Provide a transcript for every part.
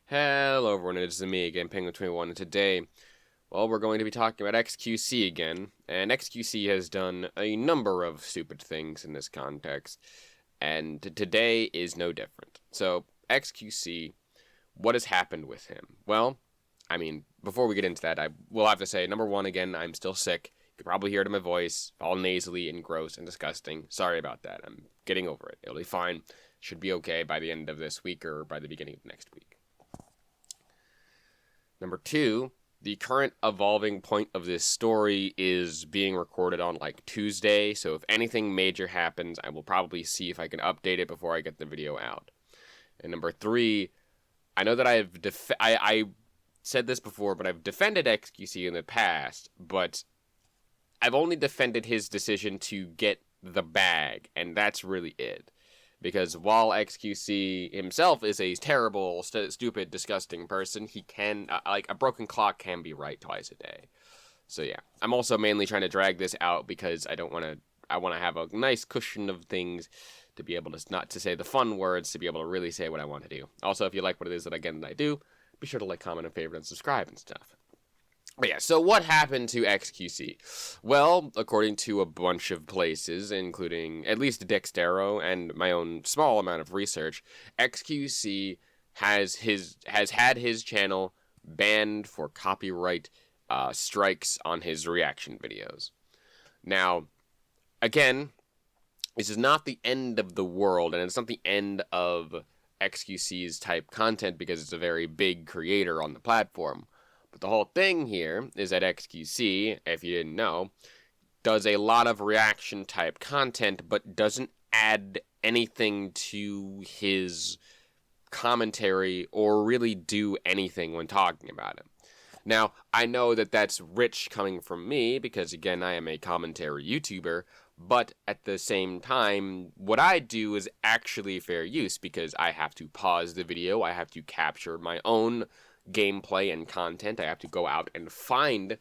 Hello everyone, it's me again, Penguin21, and today, well, we're going to be talking about XQC again, and XQC has done a number of stupid things in this context, and today is no different. So, XQC, what has happened with him? Well, I mean, before we get into that, I will have to say, number one, again, I'm still sick. You can probably hear it in my voice, all nasally and gross and disgusting. Sorry about that, I'm getting over it. It'll be fine. Should be okay by the end of this week or by the beginning of next week. Number two, the current evolving point of this story is being recorded on like Tuesday, so if anything major happens, I will probably see if I can update it before I get the video out. And number three, I know that I said this before, but I've defended XQC in the past, but I've only defended his decision to get the bag, and that's really it. Because while XQC himself is a terrible, stupid, disgusting person, he can, like, a broken clock can be right twice a day. So yeah, I'm also mainly trying to drag this out because I want to have a nice cushion of things to be able to, not to say the fun words, to be able to really say what I want to do. Also, if you like what it is that I do, be sure to like, comment, and favorite, and subscribe and stuff. But yeah, so what happened to XQC? Well, according to a bunch of places, including at least Dextero and my own small amount of research, XQC has had his channel banned for copyright strikes on his reaction videos. Now, again, this is not the end of the world, and it's not the end of XQC's type content because it's a very big creator on the platform. But the whole thing here is that XQC, if you didn't know, does a lot of reaction type content, but doesn't add anything to his commentary or really do anything when talking about it. Now, I know that that's rich coming from me because, again, I am a commentary YouTuber, but at the same time, what I do is actually fair use because I have to pause the video, I have to capture my own gameplay and content. I have to go out and find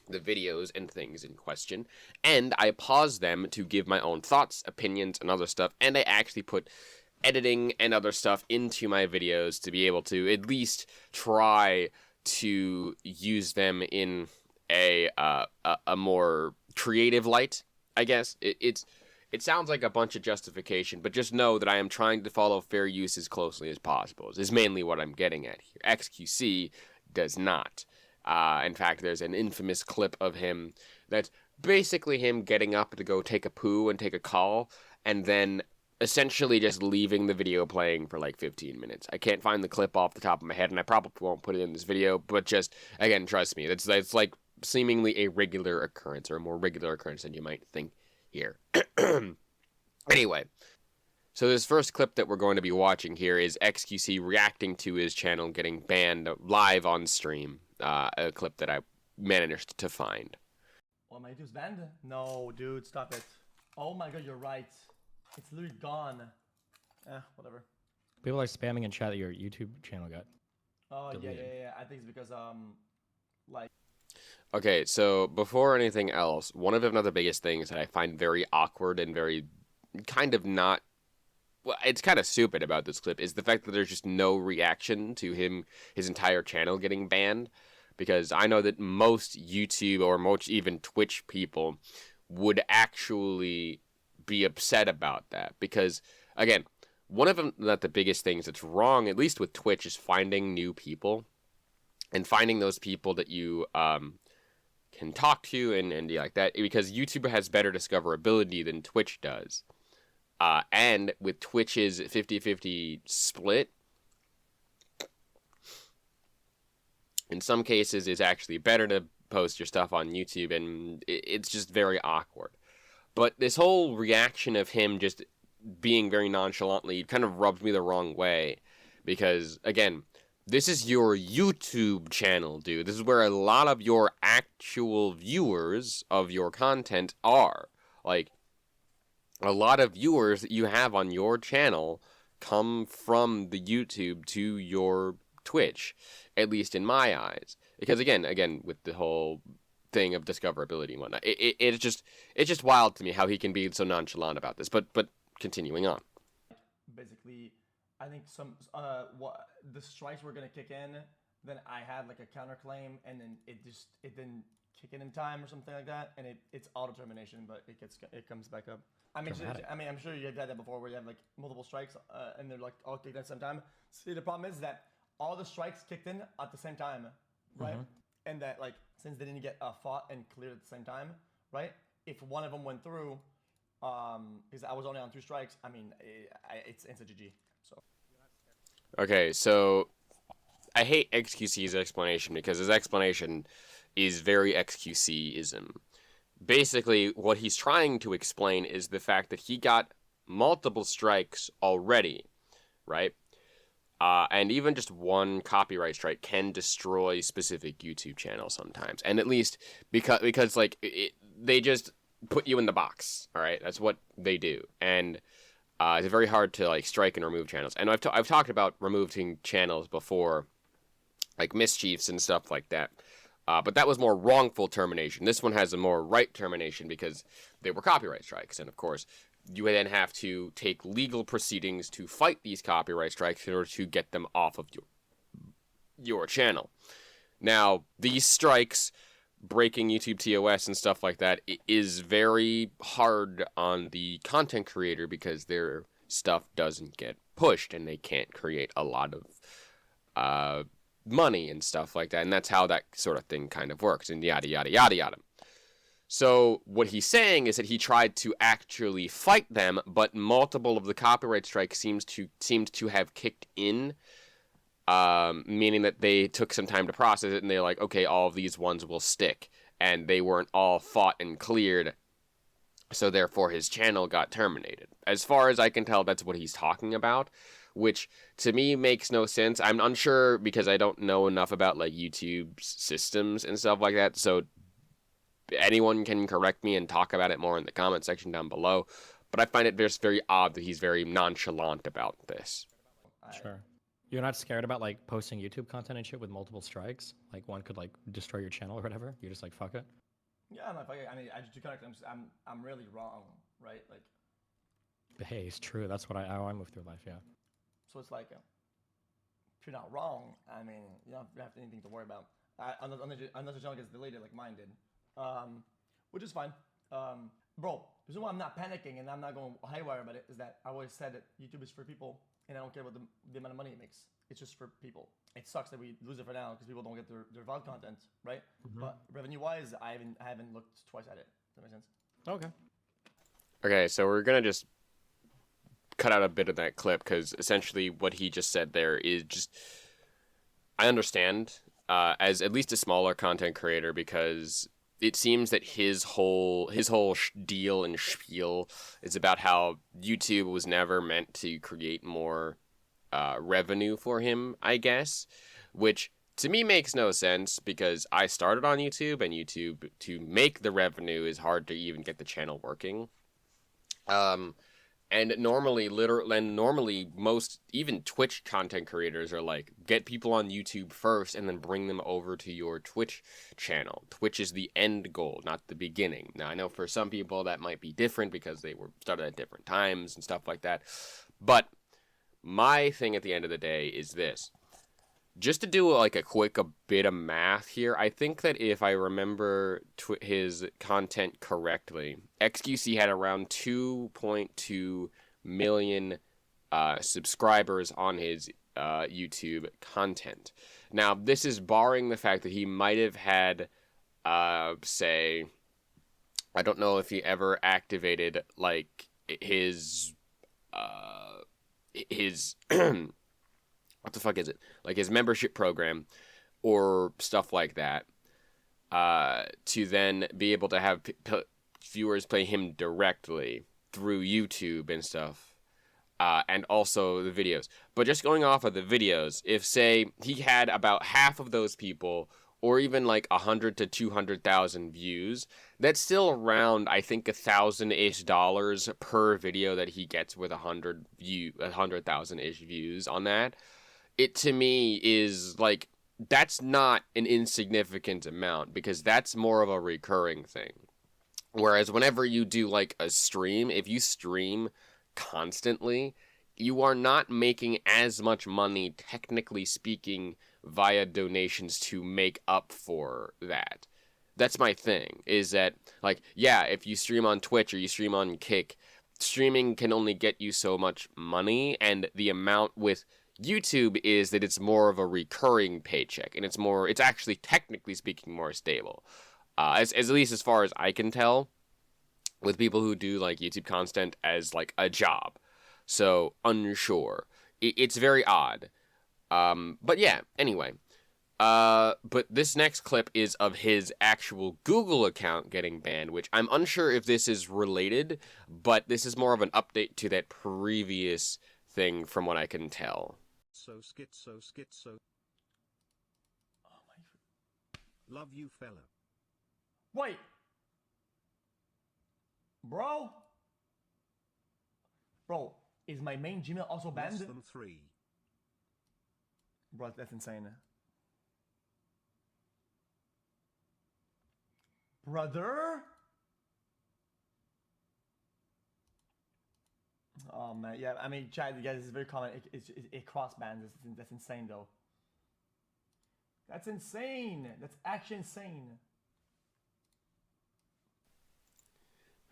the videos and things in question, and I pause them to give my own thoughts, opinions, and other stuff, and I actually put editing and other stuff into my videos to be able to at least try to use them in a more creative light, I guess. It sounds like a bunch of justification, but just know that I am trying to follow fair use as closely as possible. This is mainly what I'm getting at here. XQC does not. In fact, there's an infamous clip of him that's basically him getting up to go take a poo and take a call, and then essentially just leaving the video playing for like 15 minutes. I can't find the clip off the top of my head, and I probably won't put it in this video, but just, again, trust me, it's like seemingly a regular occurrence, or a more regular occurrence than you might think here. Anyway, so this first clip that we're going to be watching here is XQC reacting to his channel getting banned live on stream. A clip that I managed to find. Oh, my YouTube's banned? No, dude, stop it. Oh my god, you're right. It's literally gone. Whatever. People are spamming in chat that your YouTube channel got Oh, deleted. yeah. I think it's because, like... Okay, so before anything else, one of the biggest things that I find very awkward and very kind of not, well, it's kind of stupid about this clip is the fact that there's just no reaction to his entire channel getting banned, because I know that most YouTube or most even Twitch people would actually be upset about that, because, again, one of the biggest things that's wrong, at least with Twitch, is finding new people, and finding those people that you, can talk to and like that, because YouTube has better discoverability than Twitch does. And with Twitch's 50-50 split, in some cases it's actually better to post your stuff on YouTube, and it's just very awkward. But this whole reaction of him just being very nonchalantly kind of rubbed me the wrong way, because, again, this is your YouTube channel, dude. This is where a lot of your actual viewers of your content are. Like, a lot of viewers that you have on your channel come from the YouTube to your Twitch, at least in my eyes. Because, again, with the whole thing of discoverability and whatnot, it's just wild to me how he can be so nonchalant about this. But continuing on. Basically, I think what the strikes were gonna kick in. Then I had like a counterclaim, and then it didn't kick in time or something like that, and it's auto termination, but it comes back up. I mean, I'm sure you've had that before, where you have like multiple strikes, and they're like all kicked in at the same time. See, the problem is that all the strikes kicked in at the same time, right? And that like since they didn't get fought and cleared at the same time, right? If one of them went through, because I was only on 2 strikes, I mean, it's a GG. So. Okay, so I hate XQC's explanation because his explanation is very XQC-ism. Basically, what he's trying to explain is the fact that he got multiple strikes already, right? And even just one copyright strike can destroy specific YouTube channels sometimes. And at least because like they just put you in the box, all right? That's what they do. And it's very hard to like strike and remove channels. And I've talked about removing channels before, like mischiefs and stuff like that. But that was more wrongful termination. This one has a more right termination because they were copyright strikes. And of course, you then have to take legal proceedings to fight these copyright strikes in order to get them off of your channel. Now, these strikes, breaking YouTube TOS and stuff like that, it is very hard on the content creator because their stuff doesn't get pushed and they can't create a lot of money and stuff like that, and that's how that sort of thing kind of works, and yada yada yada yada. So what he's saying is that he tried to actually fight them, but multiple of the copyright strikes seemed to have kicked in, meaning that they took some time to process it, and they're like, okay, all of these ones will stick, and they weren't all fought and cleared, so therefore his channel got terminated. As far as I can tell, that's what he's talking about, which to me makes no sense. I'm unsure because I don't know enough about like YouTube's systems and stuff like that. So anyone can correct me and talk about it more in the comment section down below. But I find it just very odd that he's very nonchalant about this. Sure. You're not scared about like posting YouTube content and shit with multiple strikes? Like one could like destroy your channel or whatever? You're just like, fuck it? Yeah, I'm not fucking. I mean, I just do connect. I'm really wrong, right? Like. But hey, it's true. That's what how I move through life. Yeah. So it's like, if you're not wrong, I mean, you don't have anything to worry about. Unless your channel gets deleted like mine did, which is fine. Bro, the reason why I'm not panicking and I'm not going haywire about it is that I always said that YouTube is for people, and I don't care what the amount of money it makes. It's just for people. It sucks that we lose it for now because people don't get their VOD content, right? But revenue-wise, I haven't looked twice at it. Does that make sense? Okay. Okay, so we're gonna just cut out a bit of that clip because essentially what he just said there is just, I understand as at least a smaller content creator, because it seems that his whole deal and spiel is about how YouTube was never meant to create more revenue for him, I guess, which to me makes no sense because I started on YouTube, and YouTube, to make the revenue is hard to even get the channel working. And normally most, even Twitch content creators are like, get people on YouTube first and then bring them over to your Twitch channel. Twitch is the end goal, not the beginning. Now, I know for some people that might be different because they were started at different times and stuff like that. But my thing at the end of the day is this. Just to do like a bit of math here, I think that if I remember his content correctly, XQC had around 2.2 million subscribers on his YouTube content. Now, this is barring the fact that he might have had, say, I don't know if he ever activated like his what the fuck is it? Like his membership program or stuff like that, to then be able to have viewers play him directly through YouTube and stuff, and also the videos. But just going off of the videos, if, say, he had about half of those people, or even like 100 to 200,000 views, that's still around, I think, $1,000-ish per video that he gets with 100,000-ish views on that. It, to me, is like, that's not an insignificant amount because that's more of a recurring thing. Whereas whenever you do like a stream, if you stream constantly, you are not making as much money, technically speaking, via donations to make up for that. That's my thing, is that, like, yeah, if you stream on Twitch or you stream on Kick, streaming can only get you so much money, and the amount with YouTube is that it's more of a recurring paycheck, and it's actually, technically speaking, more stable. As at least as far as I can tell, with people who do, like, YouTube content as, like, a job. So, unsure. It's very odd. But yeah, anyway. But this next clip is of his actual Google account getting banned, which I'm unsure if this is related, but this is more of an update to that previous thing from what I can tell. So schizo. Oh my. Love you, fella. Wait. Bro, is my main Gmail also banned? Less than 3. Bro, that's insane. Brother? Oh man, yeah. I mean, chat, guys, it's very common. It cross bans. That's insane, though. That's insane. That's actually insane.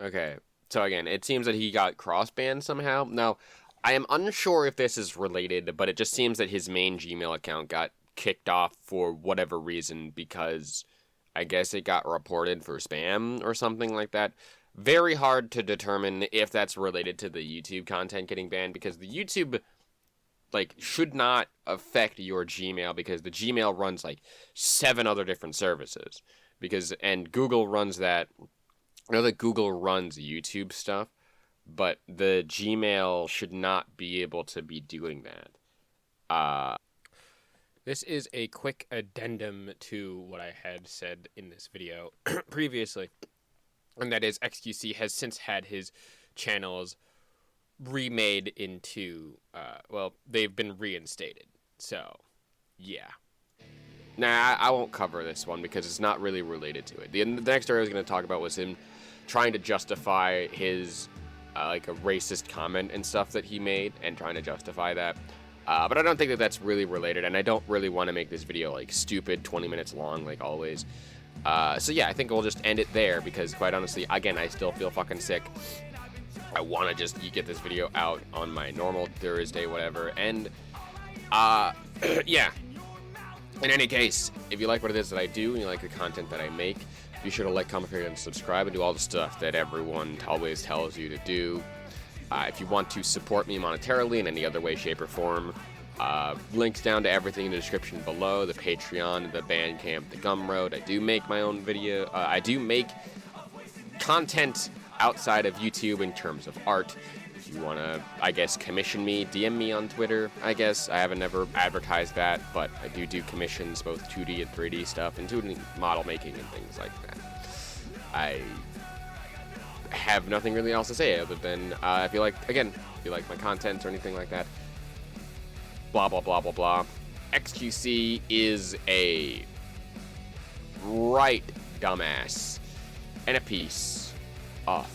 Okay, so again, it seems that he got cross-banned somehow. Now, I am unsure if this is related, but it just seems that his main Gmail account got kicked off for whatever reason, because I guess it got reported for spam or something like that. Very hard to determine if that's related to the YouTube content getting banned, because the YouTube, like, should not affect your Gmail, because the Gmail runs, like, 7 other different services. And Google runs that. I know that Google runs YouTube stuff, but the Gmail should not be able to be doing that. This is a quick addendum to what I had said in this video previously, and that is XQC has since had his channels remade into, well, they've been reinstated. So, yeah. Nah, I won't cover this one because it's not really related to it. The next story I was going to talk about was him trying to justify his, like, a racist comment and stuff that he made, and trying to justify that. But I don't think that that's really related, and I don't really want to make this video, like, stupid, 20 minutes long, like always. So yeah, I think we'll just end it there, because quite honestly, again, I still feel fucking sick. I want to just get this video out on my normal Thursday, whatever, and, yeah. In any case, if you like what it is that I do, and you like the content that I make, be sure to like, comment, favorite, and subscribe, and do all the stuff that everyone always tells you to do. If you want to support me monetarily in any other way, shape, or form, links down to everything in the description below, the Patreon, the Bandcamp, the Gumroad. I do make my own video. I do make content outside of YouTube in terms of art. If you want to, I guess, commission me, DM me on Twitter, I guess. I haven't ever advertised that, but I do commissions, both 2D and 3D stuff, including model making and things like that. I have nothing really else to say other than, if you like my content or anything like that, blah, blah, blah, blah, blah. XQC is a right dumbass and a piece of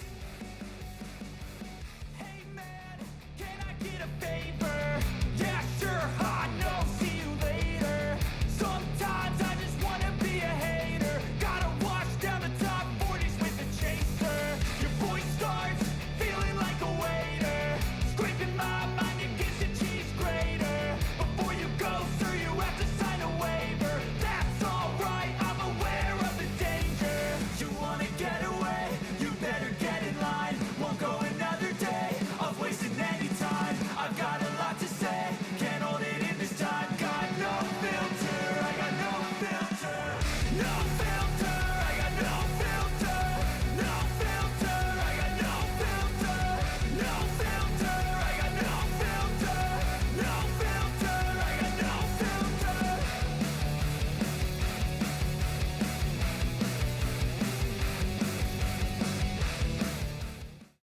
no filter.